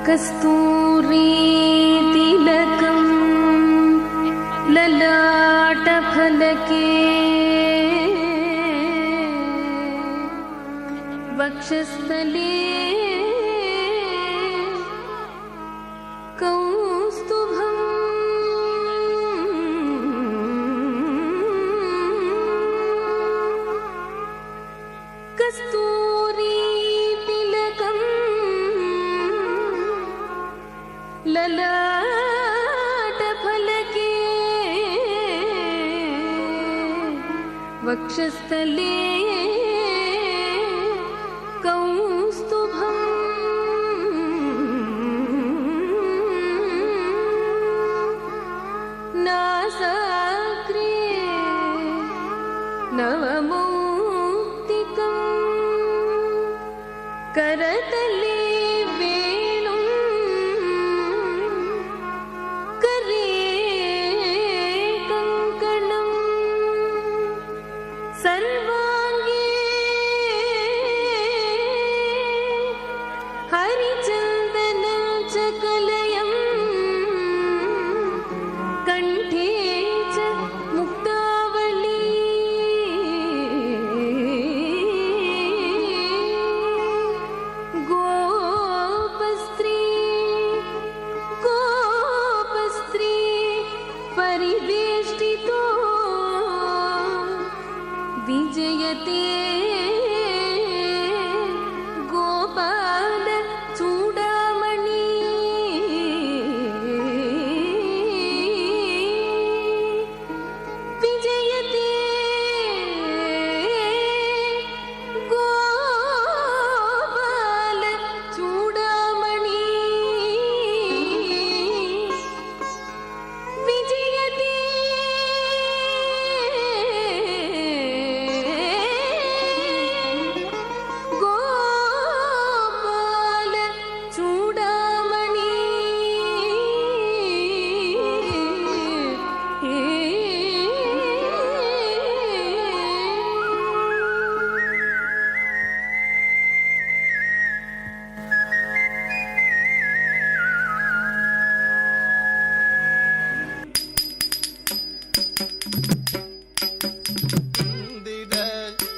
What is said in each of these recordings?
कस्तूरी तिलकं ललाटफलके वक्षस्थले कौस्तुभम् कस्तूरी तिलकं ललाटफलके वक्षस्थले कौस्तुभम् नासाग्रे नवमौक्तिकम् करतले वेणुं करे कंकणं सर्वाङ्गे हरिचन्दनं च कलयं कण्ठे च मुक्तावली गोपस्त्री परिवेष्टितो विजयते गोपाल चूडामणि विजयते गोपाल चूडामणि विजयते गोपाल चूडामणि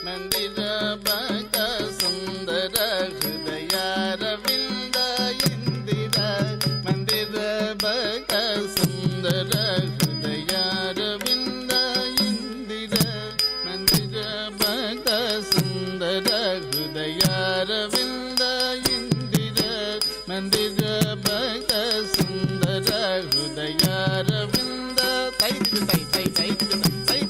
ಮಂದಿರ ಭಕ್ತ ಸುಂದರ ಹೃದಯಾರವಿಂದ ಇಂದಿರ ಮಂದಿರ ಭಕ್ತ ಸುಂದರ ಹೃದಯಾರವಿಂದ ಇಂದಿರ ಮಂದಿರ ಭಕ್ತ ಸುಂದರ ಹೃದಯಾರವಿಂದ ಇಂದಿರ ಮಂದಿರ ಭಕ್ತ ಸುಂದರ ಹೃದಯಾರವಿಂದ ತೈ ತೈ ತೈ ತೈ ತೈ ತೈ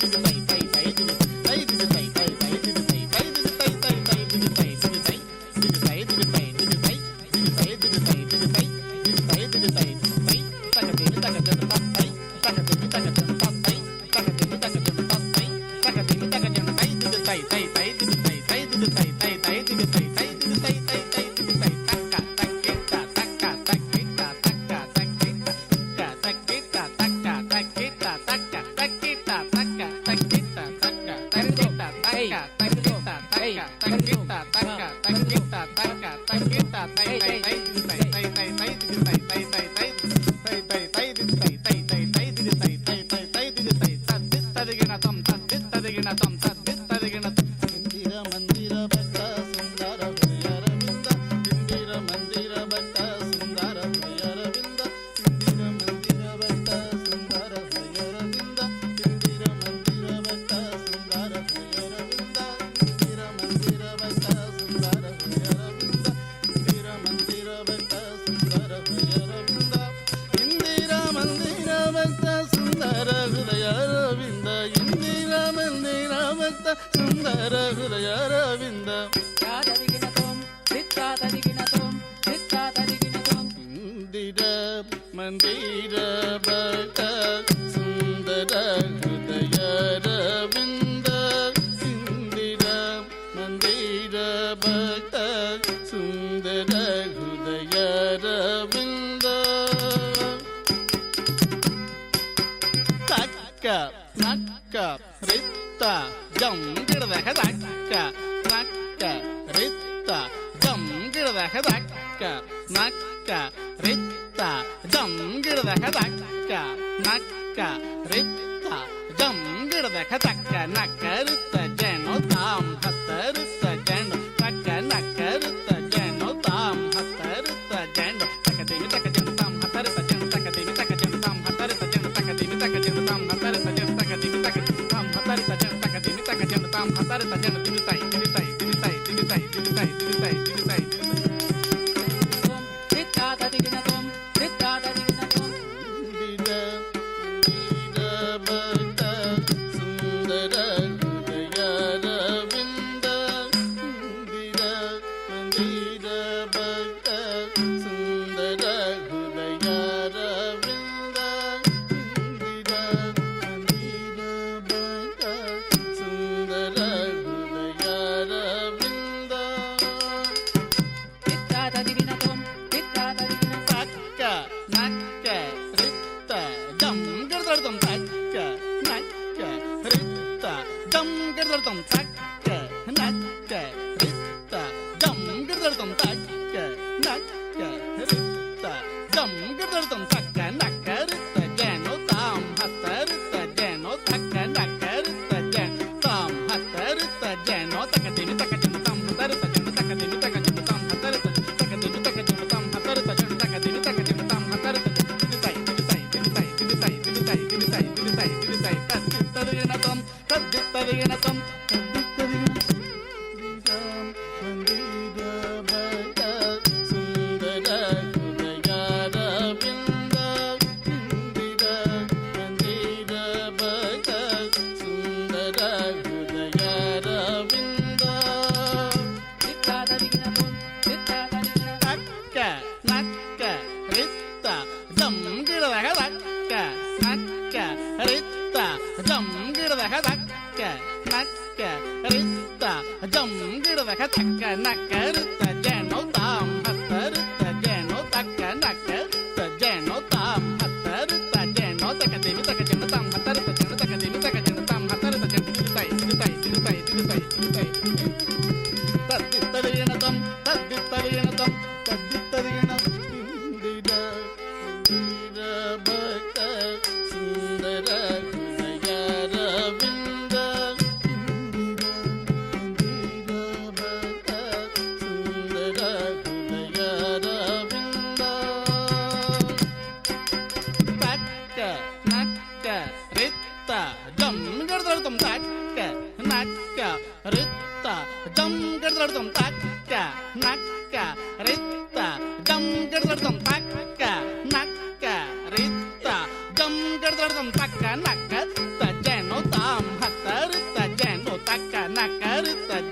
ಸುಂದರ ಹೃದಯಾರವಿಂದ ಇಂದಿರ ಮಂದಿರ ಭಕ್ತ ಸುಂದರ ಹೃದಯಾರವಿಂದ ಇಂದಿರ ಮಂದಿರ ಭಕ್ತ ಸುಂದರ ಹೃದಯಾರವಿಂದ ತಕ್ಕ ನಕ್ಕ ರಿತ್ತ ಜಂ ಗಿಡದ ಹೆದಕ್ಕ ನಕ್ಕ ರಿತ್ತ ಜಂ ಗಿಡದ ಹೆದಕ್ಕ ನಕ್ಕ ರಿತ್ತ ಜಂ ಗಿಡದಕ ತಕ್ಕ ನಕ್ಕ ರಿತ್ತ ಜಂ ಗಿಡದಕ ತಕ್ಕ ನಕ್ಕ ರಿತ್ತ ಜೇನು ತಾಂ ಹತ್ತ ರಿತ್ತ ಜೇನು ತಕ್ಕ ನಕ್ಕ ರಿತ್ತ ಜೇನು ತಾಂ ಹತ್ತ ರಿತ್ತ ಜೇನು ತಕ್ಕ ದೇವಿ ತಕ್ಕ ಜೇನು ತಾಂ ಹತ್ತ ರಿತ್ತ ಜೇನು ತಕ್ಕ ದೇವಿ ತಕ್ಕ ಜೇನು ತಾಂ ಹತ್ತ ರಿತ್ತ ಜೇನು ತಕ್ಕ ದೇವಿ ತಕ್ಕ ಜೇನು ತಾಂ ಹತ್ತ ರಿತ್ತ ಜೇನು ತಕ್ಕ ದೇವಿ ತಕ್ಕ ಜೇನು ತಾಂ ಹತ್ತ ರಿತ್ತ ಜೇನು ತಕ್ಕ ದೇವಿ ತಕ್ಕ ಜೇನು ತಾಂ ಹತ್ತ ರಿತ್ತ ಜೇನು ದಿವಿತಾಯಿ ದಿವಿತಾಯಿ ದಿವಿತಾಯಿ ದಿವಿತಾಯಿ ದಿವಿತಾಯಿ ದಿವಿತಾಯಿ ದಿವಿತಾಯಿ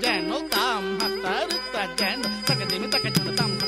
Jano tam hatar ta jano tak demi tak jano tam